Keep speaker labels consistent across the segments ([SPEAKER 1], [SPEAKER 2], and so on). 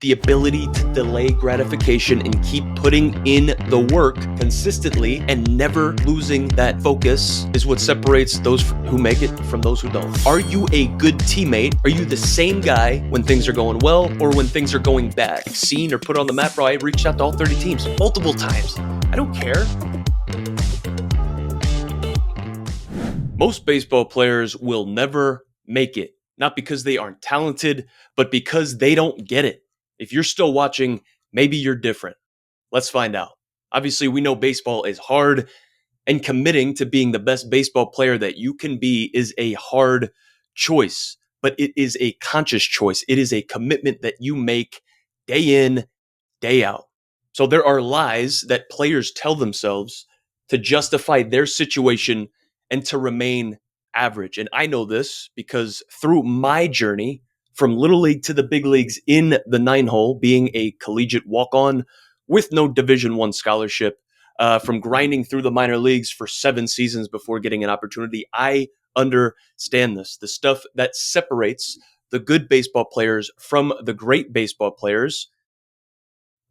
[SPEAKER 1] The ability to delay gratification and keep putting in the work consistently and never losing that focus is what separates those who make it from those who don't. Are you a good teammate? Are you the same guy when things are going well or when things are going bad? Seen or put on the map, bro, I reached out to all 30 teams multiple times. I don't care. Most baseball players will never make it, not because they aren't talented, but because they don't get it. If you're still watching, maybe you're different. Let's find out. Obviously, we know baseball is hard, and committing to being the best baseball player that you can be is a hard choice, but it is a conscious choice. It is a commitment that you make day in, day out. So there are lies that players tell themselves to justify their situation and to remain average. And I know this because through my journey from little league to the big leagues in the 9-hole, being a collegiate walk-on with no Division I scholarship, from grinding through the minor leagues for 7 seasons before getting an opportunity, I understand this. The stuff that separates the good baseball players from the great baseball players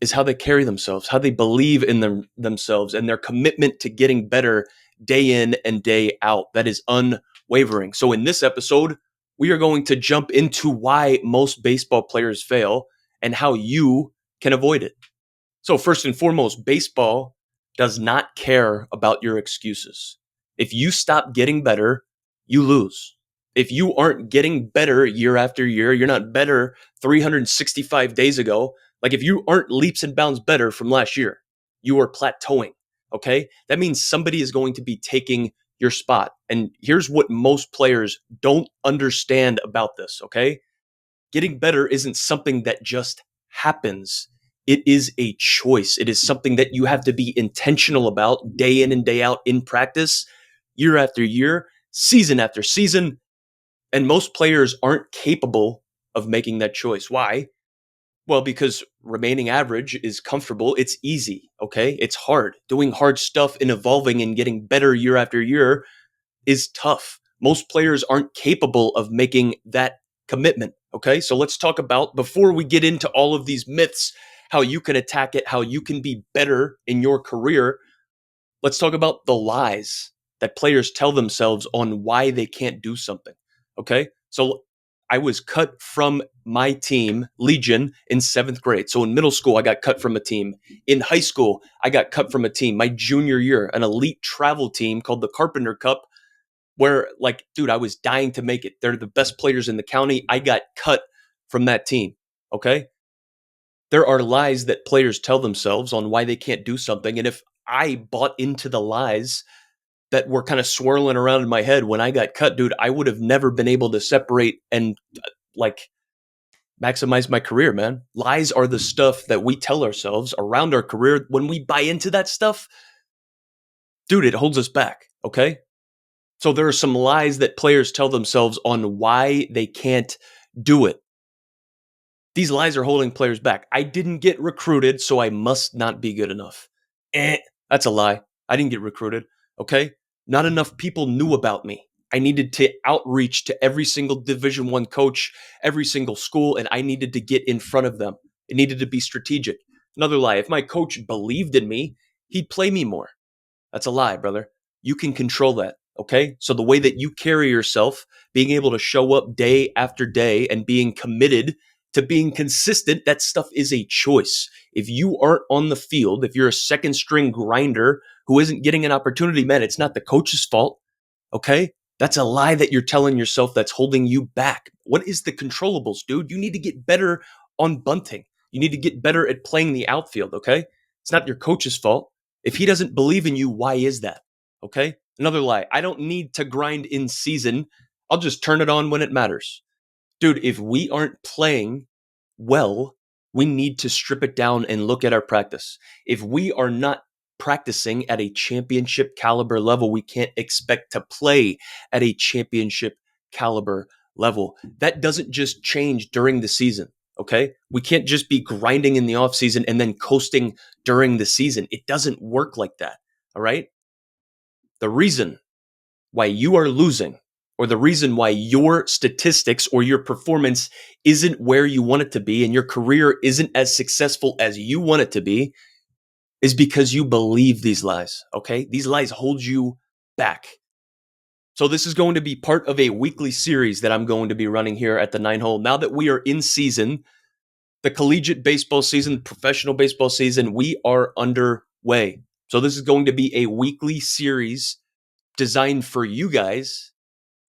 [SPEAKER 1] is how they carry themselves, how they believe in themselves, and their commitment to getting better day in and day out. That is unwavering. So in this episode, we are going to jump into why most baseball players fail and how you can avoid it. So first and foremost, baseball does not care about your excuses. If you stop getting better, you lose. If you aren't getting better year after year, you're not better 365 days ago. Like if you aren't leaps and bounds better from last year, you are plateauing, okay? That means somebody is going to be taking your spot. And here's what most players don't understand about this, okay? Getting better isn't something that just happens. It is a choice. It is something that you have to be intentional about day in and day out in practice, year after year, season after season. And most players aren't capable of making that choice. Why? Well, because remaining average is comfortable. It's easy, okay? It's hard. Doing hard stuff and evolving and getting better year after year is tough. Most players aren't capable of making that commitment, okay? So let's talk about, before we get into all of these myths, how you can attack it, how you can be better in your career, let's talk about the lies that players tell themselves on why they can't do something, okay? So I was cut from my team, Legion, in 7th grade. So in middle school, I got cut from a team. In high school, I got cut from a team. My junior year, an elite travel team called the Carpenter Cup, where, like, dude, I was dying to make it. They're the best players in the county. I got cut from that team, okay? There are lies that players tell themselves on why they can't do something. And if I bought into the lies that were kind of swirling around in my head when I got cut, dude, I would have never been able to separate and maximize my career, man. Lies are the stuff that we tell ourselves around our career. When we buy into that stuff, dude, it holds us back, okay? So there are some lies that players tell themselves on why they can't do it. These lies are holding players back. I didn't get recruited, so I must not be good enough. That's a lie. I didn't get recruited, okay? Not enough people knew about me. I needed to outreach to every single Division I coach, every single school, and I needed to get in front of them. It needed to be strategic. Another lie. If my coach believed in me, he'd play me more. That's a lie, brother. You can control that, okay? So the way that you carry yourself, being able to show up day after day and being committed to being consistent, that stuff is a choice. If you aren't on the field, if you're a second string grinder who isn't getting an opportunity, man, it's not the coach's fault, okay? That's a lie that you're telling yourself that's holding you back. What is the controllables, dude? You need to get better on bunting. You need to get better at playing the outfield, okay? It's not your coach's fault. If he doesn't believe in you, why is that, okay? Another lie. I don't need to grind in season. I'll just turn it on when it matters. Dude, if we aren't playing well, we need to strip it down and look at our practice. If we are not practicing at a championship caliber level, we can't expect to play at a championship caliber level. That doesn't just change during the season, okay? We can't just be grinding in the offseason and then coasting during the season. It doesn't work like that, all right? The reason why you are losing, or the reason why your statistics or your performance isn't where you want it to be and your career isn't as successful as you want it to be is because you believe these lies, okay? These lies hold you back. So this is going to be part of a weekly series that I'm going to be running here at the 9 Hole. Now that we are in season, the collegiate baseball season, professional baseball season, we are underway. So this is going to be a weekly series designed for you guys,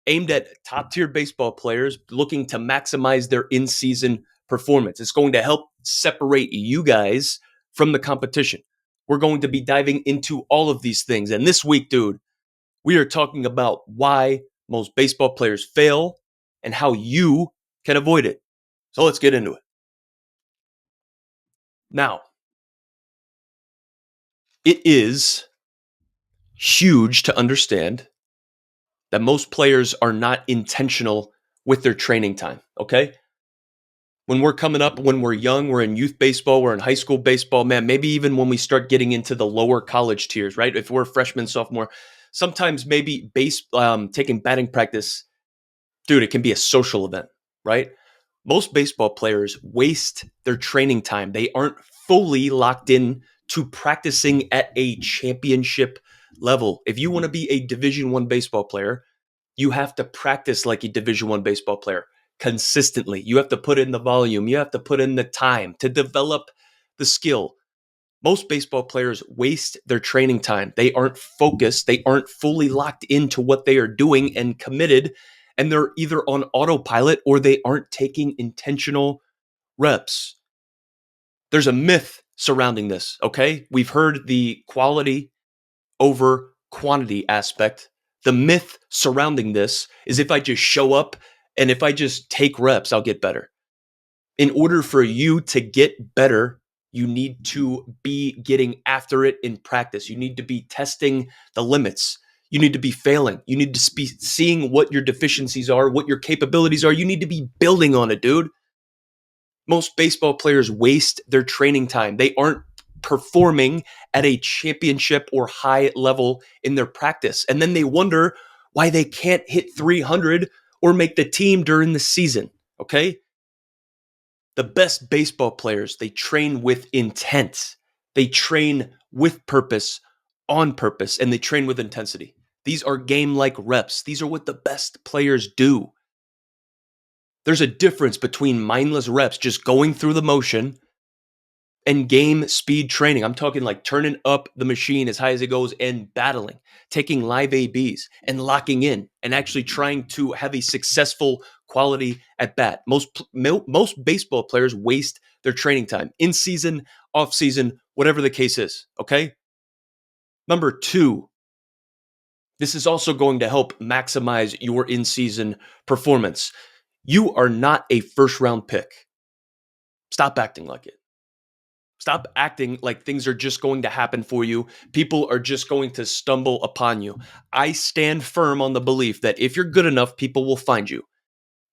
[SPEAKER 1] aimed at top tier baseball players looking to maximize their in-season performance. It's going to help separate you guys from the competition. We're going to be diving into all of these things. And this week, dude, we are talking about why most baseball players fail and how you can avoid it. So let's get into it. Now, it is huge to understand that most players are not intentional with their training time, okay? When we're coming up, when we're young, we're in youth baseball, we're in high school baseball, man, maybe even when we start getting into the lower college tiers, right? If we're a freshman, sophomore, sometimes maybe taking batting practice, dude, it can be a social event, right? Most baseball players waste their training time. They aren't fully locked in to practicing at a championship level. If you want to be a Division I baseball player, you have to practice like a Division I baseball player consistently. You have to put in the volume, you have to put in the time to develop the skill. Most baseball players waste their training time. They aren't focused, they aren't fully locked into what they are doing and committed, and they're either on autopilot or they aren't taking intentional reps. There's a myth surrounding this, okay? We've heard the quality over quantity aspect. The myth surrounding this is if I just show up and if I just take reps, I'll get better. In order for you to get better, you need to be getting after it in practice. You need to be testing the limits. You need to be failing. You need to be seeing what your deficiencies are, what your capabilities are. You need to be building on it, dude. Most baseball players waste their training time. They aren't performing at a championship or high level in their practice. And then they wonder why they can't hit 300 or make the team during the season. Okay? The best baseball players, they train with intent. They train with purpose, on purpose, and they train with intensity. These are game-like reps. These are what the best players do. There's a difference between mindless reps, just going through the motion, and game speed training. I'm talking like turning up the machine as high as it goes and battling, taking live ABs and locking in and actually trying to have a successful quality at bat. Most baseball players waste their training time in season, off season, whatever the case is. Okay. Number two, this is also going to help maximize your in season performance. You are not a first round pick. Stop acting like it. Stop acting like things are just going to happen for you. People are just going to stumble upon you. I stand firm on the belief that if you're good enough, people will find you.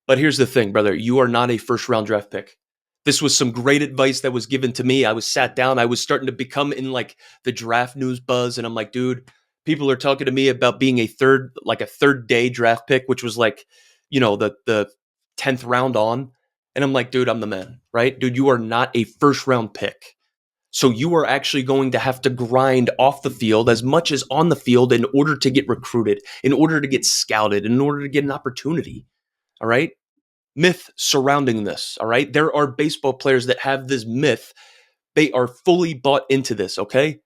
[SPEAKER 1] But here's the thing, brother. You are not a first round draft pick. This was some great advice that was given to me. I was sat down. I was starting to become in like the draft news buzz. And I'm like, dude, people are talking to me about being a third day draft pick, which was like, the 10th round on. And I'm like, dude, I'm the man, right? Dude, you are not a first round pick. So you are actually going to have to grind off the field as much as on the field in order to get recruited, in order to get scouted, in order to get an opportunity. All right. Myth surrounding this. All right. There are baseball players that have this myth. They are fully bought into this. Okay.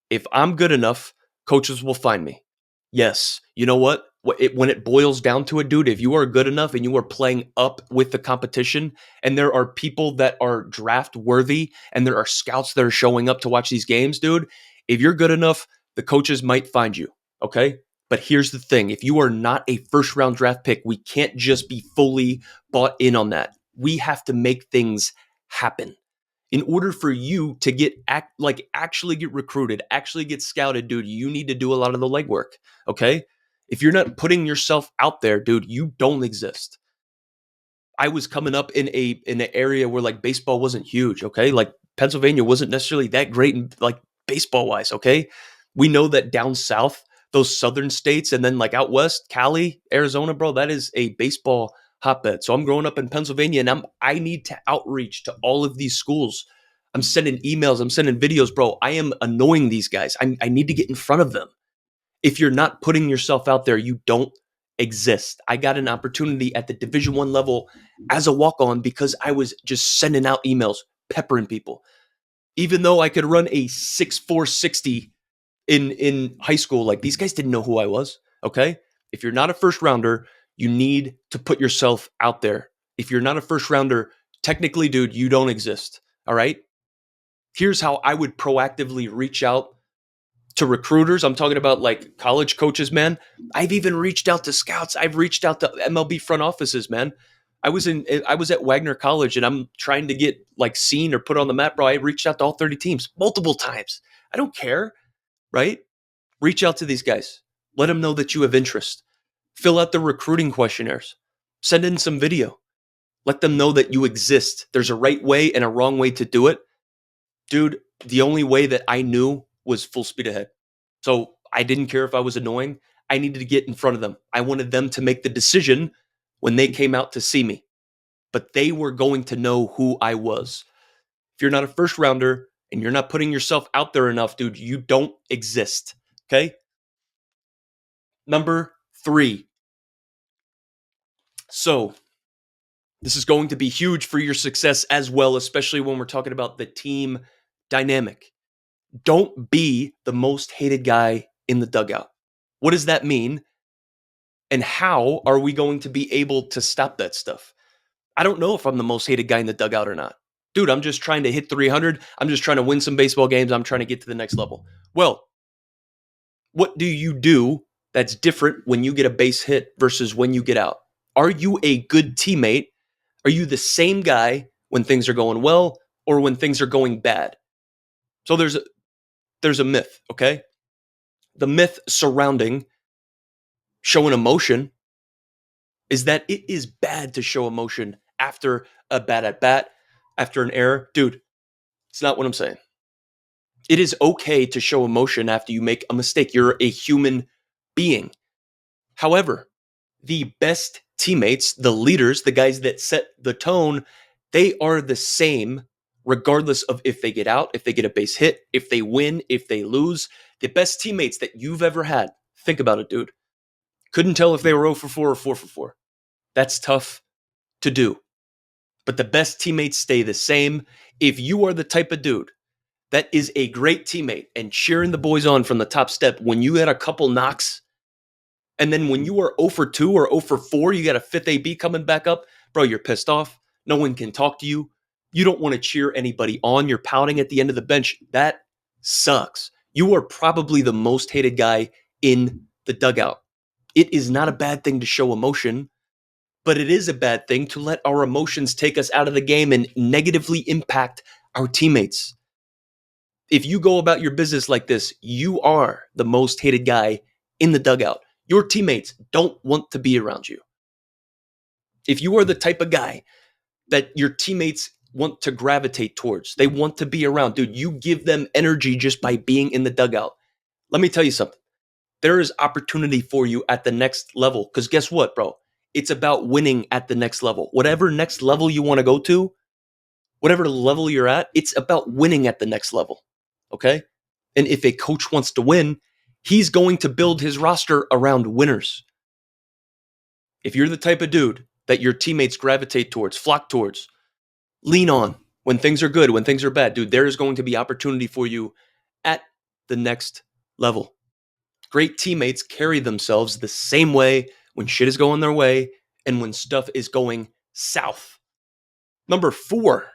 [SPEAKER 1] If I'm good enough, coaches will find me. Yes. You know what? When it boils down to it, dude, if you are good enough and you are playing up with the competition and there are people that are draft worthy and there are scouts that are showing up to watch these games, dude, if you're good enough, the coaches might find you. Okay. But here's the thing. If you are not a first round draft pick, we can't just be fully bought in on that. We have to make things happen. In order for you to actually get recruited, actually get scouted, dude, you need to do a lot of the legwork. Okay. If you're not putting yourself out there, dude, you don't exist. I was coming up in an area where like baseball wasn't huge. Okay. Like Pennsylvania wasn't necessarily that great in like baseball wise. Okay. We know that down south, those southern states, and then like out west, Cali, Arizona, bro, that is a baseball hotbed. So I'm growing up in Pennsylvania, and I need to outreach to all of these schools. I'm sending emails, I'm sending videos, bro. I am annoying these guys. I need to get in front of them. If you're not putting yourself out there, you don't exist. I got an opportunity at the Division I level as a walk-on because I was just sending out emails, peppering people. Even though I could run a 6'4" 60 in high school, like these guys didn't know who I was. Okay. If you're not a first rounder, you need to put yourself out there. If you're not a first rounder, technically, dude, you don't exist. All right. Here's how I would proactively reach out to recruiters. I'm talking about like college coaches, man. I've even reached out to scouts. I've reached out to MLB front offices, man. I was at Wagner College, and I'm trying to get like seen or put on the map, bro. I reached out to all 30 teams multiple times. I don't care, right? Reach out to these guys. Let them know that you have interest. Fill out the recruiting questionnaires. Send in some video. Let them know that you exist. There's a right way and a wrong way to do it. Dude, the only way that I knew was full speed ahead. So I didn't care if I was annoying. I needed to get in front of them. I wanted them to make the decision when they came out to see me. But they were going to know who I was. If you're not a first rounder and you're not putting yourself out there enough, dude, you don't exist. Okay? Number 3. So this is going to be huge for your success as well, especially when we're talking about the team dynamic. Don't be the most hated guy in the dugout. What does that mean? And how are we going to be able to stop that stuff? I don't know if I'm the most hated guy in the dugout or not. Dude, I'm just trying to hit 300. I'm just trying to win some baseball games. I'm trying to get to the next level. Well, what do you do that's different when you get a base hit versus when you get out? Are you a good teammate? Are you the same guy when things are going well or when things are going bad? So there's a myth, okay? The myth surrounding showing emotion is that it is bad to show emotion after a bad at bat, after an error. Dude, it's not what I'm saying. It is okay to show emotion after you make a mistake. You're a human being. However, the best teammates, the leaders, the guys that set the tone, they are the same regardless of if they get out, if they get a base hit, if they win, if they lose. The best teammates that you've ever had, think about it, dude. Couldn't tell if they were 0 for 4 or 4 for 4. That's tough to do. But the best teammates stay the same. If you are the type of dude that is a great teammate and cheering the boys on from the top step when you had a couple knocks, and then when you are 0 for 2 or 0 for 4, you got a fifth AB coming back up, bro, you're pissed off. No one can talk to you. You don't want to cheer anybody on. You're pouting at the end of the bench. That sucks. You are probably the most hated guy in the dugout. It is not a bad thing to show emotion, but it is a bad thing to let our emotions take us out of the game and negatively impact our teammates. If you go about your business like this, you are the most hated guy in the dugout. Your teammates don't want to be around you. If you are the type of guy that your teammates want to gravitate towards, they want to be around, dude, you give them energy just by being in the dugout. Let me tell you something. There is opportunity for you at the next level. Because guess what, bro? It's about winning at the next level. Whatever next level you want to go to, whatever level you're at, it's about winning at the next level. Okay? And if a coach wants to win, he's going to build his roster around winners. If you're the type of dude that your teammates gravitate towards, flock towards, lean on when things are good, when things are bad, dude, there is going to be opportunity for you at the next level. Great teammates carry themselves the same way when shit is going their way and when stuff is going south. Number 4,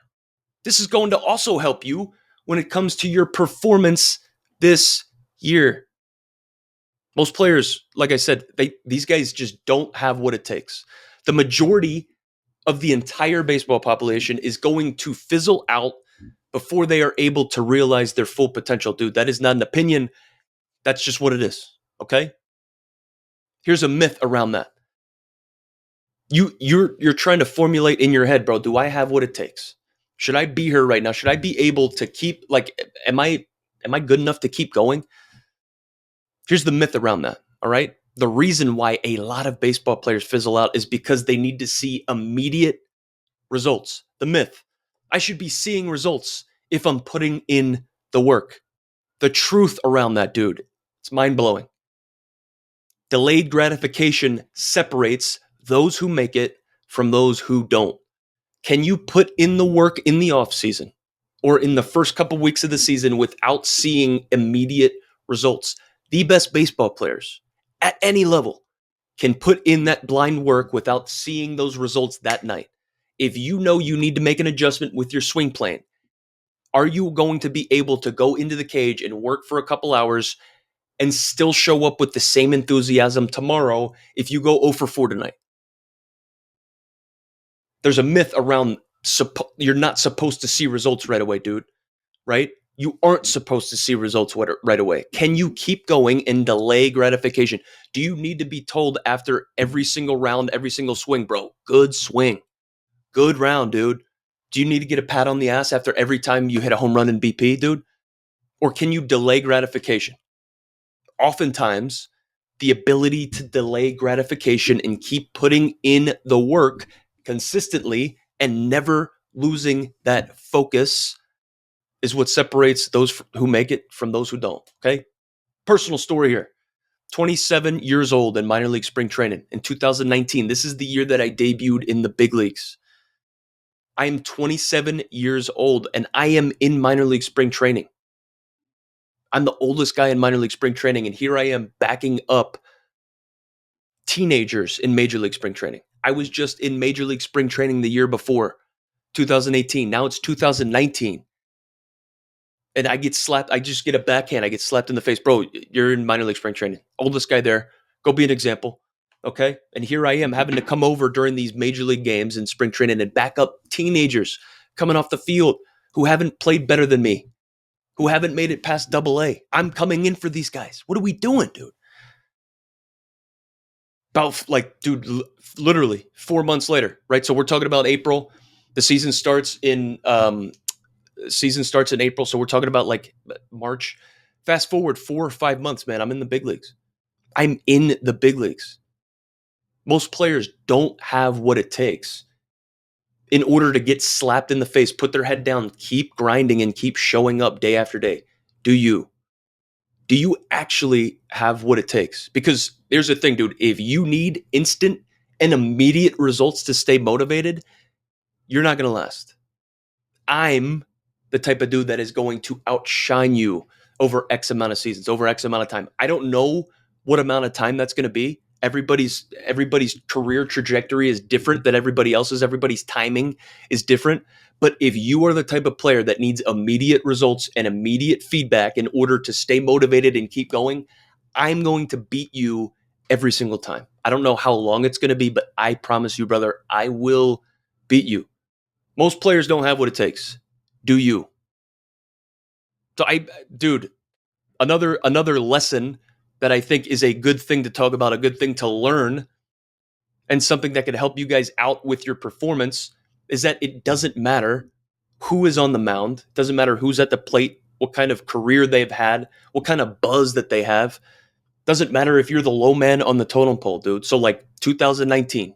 [SPEAKER 1] this is going to also help you when it comes to your performance this year. Most players, like I said, these guys just don't have what it takes. The majority of the entire baseball population is going to fizzle out before they are able to realize their full potential. Dude, that is not an opinion. That's just what it is. Okay? Here's a myth around that. You're trying to formulate in your head, bro, do I have what it takes? Should I be here right now? Should I be able to keep, like, am I good enough to keep going? Here's the myth around that, all right? The reason why a lot of baseball players fizzle out is because they need to see immediate results. The myth: I should be seeing results if I'm putting in the work. The truth around that, dude, it's mind blowing. Delayed gratification separates those who make it from those who don't. Can you put in the work in the off season or in the first couple weeks of the season without seeing immediate results? The best baseball players at any level can put in that blind work without seeing those results that night. If you know you need to make an adjustment with your swing plan, are you going to be able to go into the cage and work for a couple hours and still show up with the same enthusiasm tomorrow if you go 0 for 4 tonight? There's a myth around you're not supposed to see results right away, dude, right? You aren't supposed to see results right away. Can you keep going and delay gratification? Do you need to be told after every single round, every single swing, bro, good swing, good round, dude? Do you need to get a pat on the ass after every time you hit a home run in BP, dude? Or can you delay gratification? Oftentimes, the ability to delay gratification and keep putting in the work consistently and never losing that focus is what separates those who make it from those who don't. Okay. Personal story here. 27 years old in minor league spring training in 2019. This is the year that I debuted in the big leagues. I am 27 years old and I am in minor league spring training. I'm the oldest guy in minor league spring training, and here I am backing up teenagers in major league spring training. I was just in major league spring training the year before, 2018. Now it's 2019. And I get slapped. I just get a backhand. I get slapped in the face. Bro, you're in minor league spring training. Oldest guy there. Go be an example. Okay. And here I am having to come over during these major league games in spring training and back up teenagers coming off the field who haven't played better than me, who haven't made it past AA. I'm coming in for these guys. What are we doing, dude? About dude, literally 4 months later, right? So we're talking about April. The season starts in April, so we're talking about like March. Fast forward 4 or 5 months, man. I'm in the big leagues. I'm in the big leagues. Most players don't have what it takes in order to get slapped in the face, put their head down, keep grinding, and keep showing up day after day. Do you? Do you actually have what it takes? Because here's the thing, dude. If you need instant and immediate results to stay motivated, you're not going to last. I'm the type of dude that is going to outshine you over X amount of seasons, over X amount of time. I don't know what amount of time that's going to be. Everybody's career trajectory is different than everybody else's. Everybody's timing is different. But if you are the type of player that needs immediate results and immediate feedback in order to stay motivated and keep going, I'm going to beat you every single time. I don't know how long it's going to be, but I promise you, brother, I will beat you. Most players don't have what it takes. Do you? So dude, another lesson that I think is a good thing to talk about, a good thing to learn, and something that could help you guys out with your performance is that it doesn't matter who is on the mound. It doesn't matter who's at the plate, what kind of career they've had, what kind of buzz that they have. Doesn't matter if you're the low man on the totem pole, dude. So like 2019,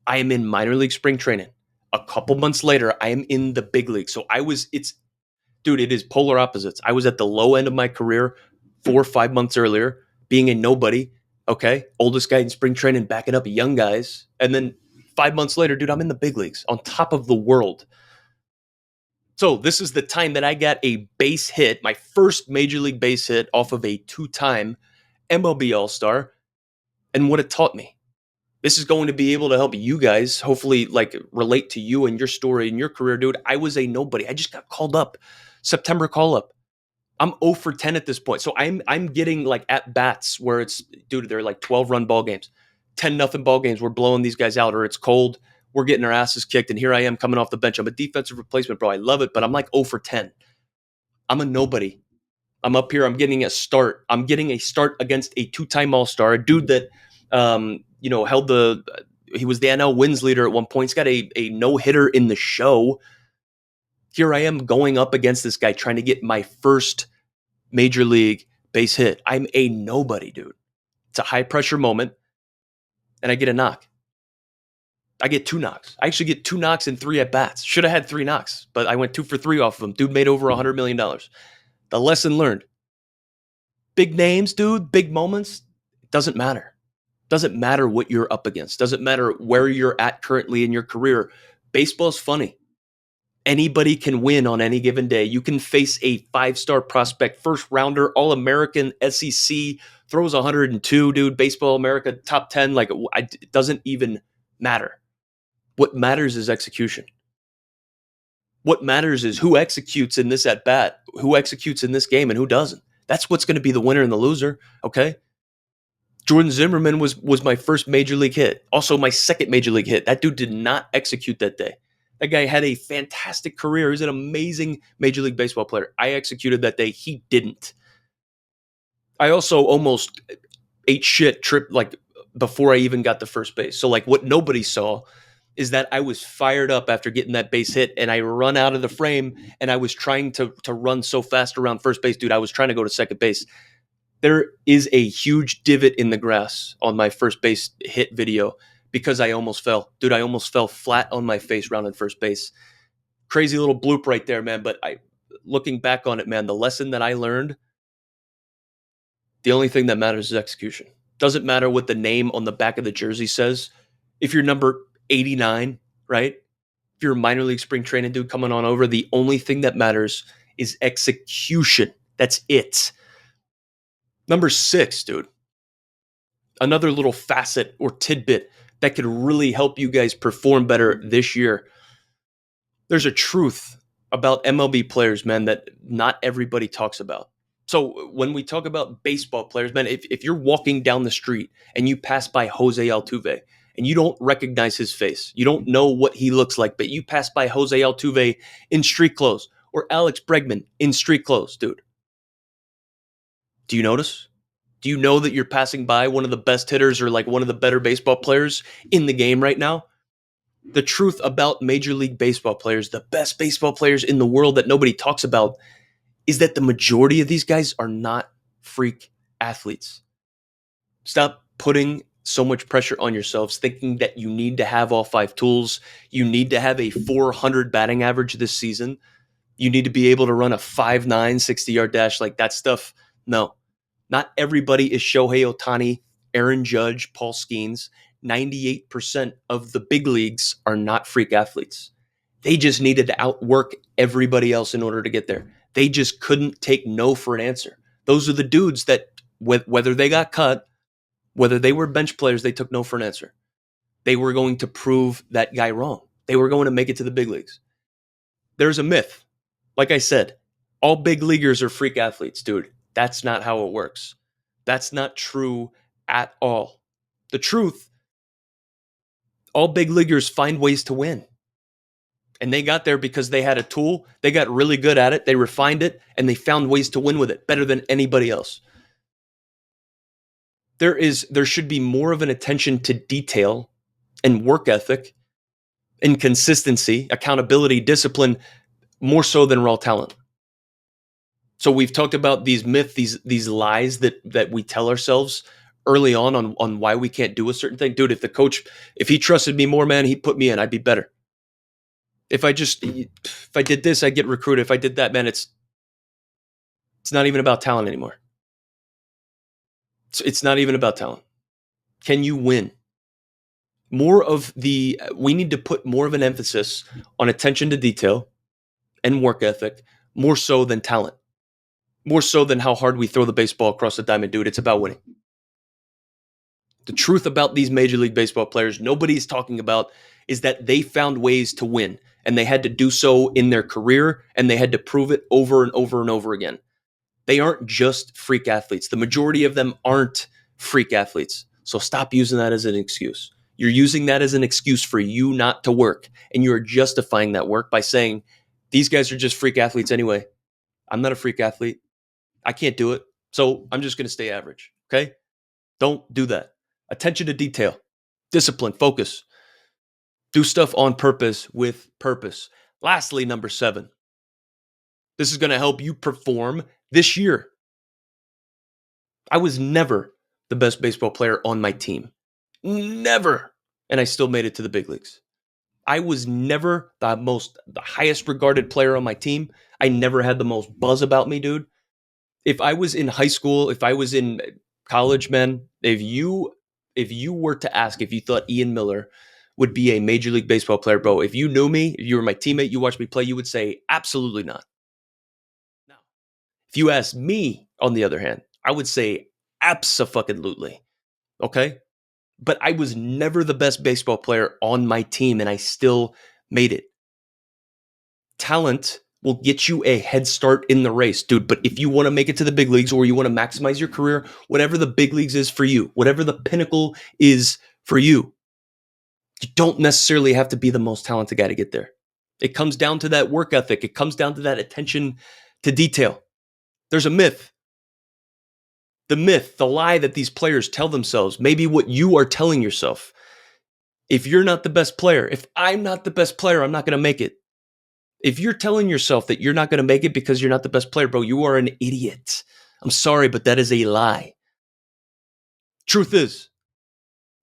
[SPEAKER 1] I am in minor league spring training. A couple months later, I am in the big league. So it is polar opposites. I was at the low end of my career 4 or 5 months earlier, being a nobody. Okay. Oldest guy in spring training, backing up young guys. And then 5 months later, dude, I'm in the big leagues on top of the world. So this is the time that I got a base hit, my first major league base hit off of a 2-time MLB All-Star, and what it taught me. This is going to be able to help you guys, hopefully, like relate to you and your story and your career, dude. I was a nobody. I just got called up, September call up. I'm 0 for 10 at this point. So I'm getting like at bats where it's, dude, they're like 12-run ball games, 10-0 ball games. We're blowing these guys out, or it's cold. We're getting our asses kicked, and here I am coming off the bench. I'm a defensive replacement, bro. I love it, but I'm like 0 for 10. I'm a nobody. I'm up here. I'm getting a start. I'm getting a start against a 2-time All-Star, a dude that, he was the NL wins leader at one point. He's got a no-hitter in the show. Here I am going up against this guy trying to get my first Major League base hit. I'm a nobody, dude. It's a high pressure moment, and I get a knock. I get 2 knocks. I actually get 2 knocks and 3 at bats. Should have had 3 knocks, but I went 2 for 3 off of him. Dude made over $100 million. The lesson learned: big names, dude, big moments. Doesn't matter. Doesn't matter what you're up against. Doesn't matter where you're at currently in your career. Baseball's funny. Anybody can win on any given day. You can face a 5-star prospect, first rounder, All American, SEC, throws 102, dude. Baseball America top 10. Like, it doesn't even matter. What matters is execution. What matters is who executes in this at bat, who executes in this game, and who doesn't. That's what's going to be the winner and the loser. Okay. Jordan Zimmerman was my first major league hit. Also, my second major league hit. That dude did not execute that day. That guy had a fantastic career. He's an amazing Major League Baseball player. I executed that day. He didn't. I also almost ate shit trip like before I even got to first base. So like what nobody saw is that I was fired up after getting that base hit, and I run out of the frame, and I was trying to run so fast around first base, dude. I was trying to go to second base. There is a huge divot in the grass on my first base hit video because I almost fell. Dude, I almost fell flat on my face rounding first base. Crazy little bloop right there, man. But looking back on it, man, the lesson that I learned, the only thing that matters is execution. Doesn't matter what the name on the back of the jersey says. If you're number 89, right? If you're a minor league spring training dude coming on over, the only thing that matters is execution. That's it. Number 6, dude. Another little facet or tidbit that could really help you guys perform better this year. There's a truth about MLB players, man, that not everybody talks about. So when we talk about baseball players, man, if you're walking down the street and you pass by Jose Altuve and you don't recognize his face, you don't know what he looks like, but you pass by Jose Altuve in street clothes or Alex Bregman in street clothes, dude. Do you notice? Do you know that you're passing by one of the best hitters or like one of the better baseball players in the game right now? The truth about Major League Baseball players, the best baseball players in the world that nobody talks about, is that the majority of these guys are not freak athletes. Stop putting so much pressure on yourselves thinking that you need to have all 5 tools. You need to have a 400 batting average this season. You need to be able to run a 5'9", 60-yard dash, like that stuff. No, not everybody is Shohei Ohtani, Aaron Judge, Paul Skeens. 98% of the big leagues are not freak athletes. They just needed to outwork everybody else in order to get there. They just couldn't take no for an answer. Those are the dudes that, whether they got cut, whether they were bench players, they took no for an answer. They were going to prove that guy wrong. They were going to make it to the big leagues. There's a myth. Like I said, all big leaguers are freak athletes, dude. That's not how it works. That's not true at all. The truth, all big leaguers find ways to win. And they got there because they had a tool. They got really good at it. They refined it, and they found ways to win with it better than anybody else. There should be more of an attention to detail and work ethic and consistency, accountability, discipline, more so than raw talent. So we've talked about these myths, these lies that we tell ourselves early on why we can't do a certain thing. Dude, if he trusted me more, man, he'd put me in. I'd be better. If I did this, I'd get recruited. If I did that, man, it's not even about talent anymore. It's not even about talent. Can you win? We need to put more of an emphasis on attention to detail and work ethic, more so than talent, more so than how hard we throw the baseball across the diamond, dude. It's about winning. The truth about these Major League Baseball players, nobody's talking about, is that they found ways to win, and they had to do so in their career, and they had to prove it over and over and over again. They aren't just freak athletes. The majority of them aren't freak athletes. So stop using that as an excuse. You're using that as an excuse for you not to work, and you're justifying that work by saying, these guys are just freak athletes anyway. I'm not a freak athlete. I can't do it. So I'm just going to stay average. Okay? Don't do that. Attention to detail, discipline, focus. Do stuff on purpose with purpose. Lastly, number 7. This is going to help you perform this year. I was never the best baseball player on my team. Never. And I still made it to the big leagues. I was never the highest regarded player on my team. I never had the most buzz about me, dude. If I was in high school, if I was in college, man, if you were to ask if you thought Ian Miller would be a major league baseball player, bro, if you knew me, if you were my teammate, you watched me play, you would say absolutely not. Now, if you asked me, on the other hand, I would say abso-fucking-lutely. Okay? But I was never the best baseball player on my team, and I still made it. Talent will get you a head start in the race, dude. But if you want to make it to the big leagues or you want to maximize your career, whatever the big leagues is for you, whatever the pinnacle is for you, you don't necessarily have to be the most talented guy to get there. It comes down to that work ethic. It comes down to that attention to detail. There's a myth. The myth, the lie that these players tell themselves, maybe what you are telling yourself. If you're not the best player, if I'm not the best player, I'm not going to make it. If you're telling yourself that you're not going to make it because you're not the best player, bro, you are an idiot. I'm sorry, but that is a lie. Truth is,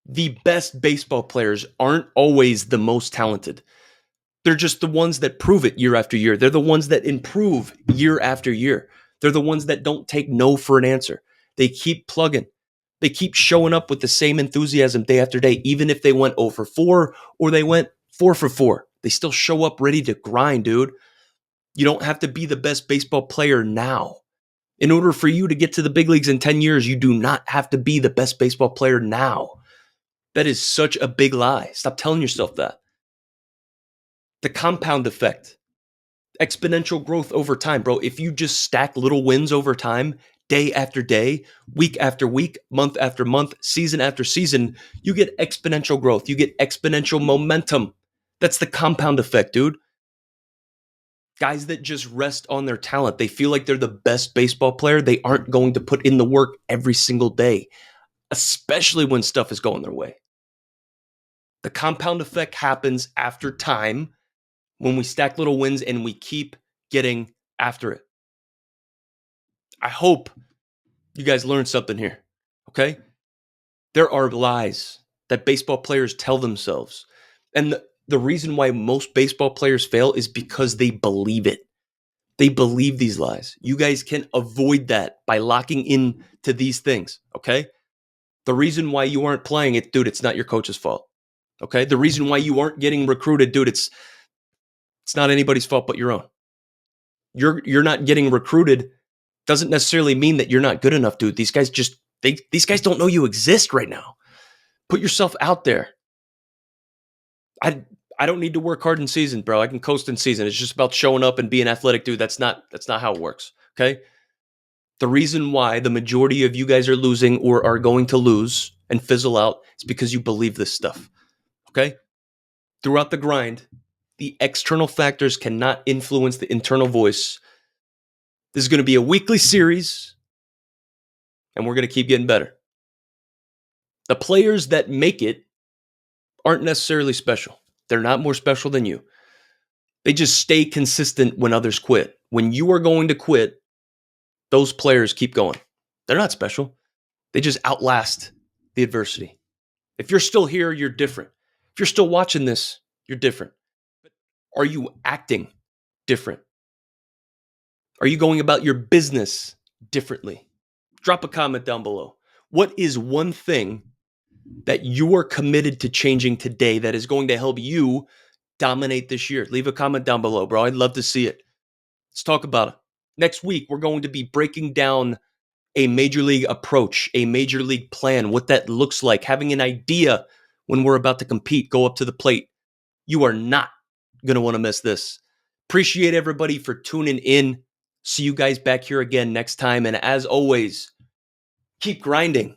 [SPEAKER 1] the best baseball players aren't always the most talented. They're just the ones that prove it year after year. They're the ones that improve year after year. They're the ones that don't take no for an answer. They keep plugging. They keep showing up with the same enthusiasm day after day, even if they went 0 for 4 or they went 4 for 4. They still show up ready to grind, dude. You don't have to be the best baseball player now. In order for you to get to the big leagues in 10 years, you do not have to be the best baseball player now. That is such a big lie. Stop telling yourself that. The compound effect, exponential growth over time, bro. If you just stack little wins over time, day after day, week after week, month after month, season after season, you get exponential growth. You get exponential momentum. That's the compound effect, dude. Guys that just rest on their talent, they feel like they're the best baseball player. They aren't going to put in the work every single day, especially when stuff is going their way. The compound effect happens after time when we stack little wins and we keep getting after it. I hope you guys learned something here, okay? There are lies that baseball players tell themselves. And the reason why most baseball players fail is because they believe it. They believe these lies. You guys can avoid that by locking in to these things, okay? The reason why you aren't playing it, dude, it's not your coach's fault, okay? The reason why you aren't getting recruited, dude, it's not anybody's fault but your own. You're not getting recruited doesn't necessarily mean that you're not good enough, dude. These guys these guys don't know you exist right now. Put yourself out there. I don't need to work hard in season, bro. I can coast in season. It's just about showing up and being athletic, dude. That's not how it works. Okay. The reason why the majority of you guys are losing or are going to lose and fizzle out is because you believe this stuff. Okay. Throughout the grind, the external factors cannot influence the internal voice. This is going to be a weekly series, and we're going to keep getting better. The players that make it aren't necessarily special. They're not more special than you. They just stay consistent when others quit. When you are going to quit, those players keep going. They're not special. They just outlast the adversity. If you're still here, you're different. If you're still watching this, you're different. But are you acting different? Are you going about your business differently? Drop a comment down below. What is one thing that you are committed to changing today that is going to help you dominate this year? Leave a comment down below, bro. I'd love to see it. Let's talk about it. Next week, we're going to be breaking down a major league approach, a major league plan, what that looks like, having an idea when we're about to compete, go up to the plate. You are not going to want to miss this. Appreciate everybody for tuning in. See you guys back here again next time. And as always, keep grinding.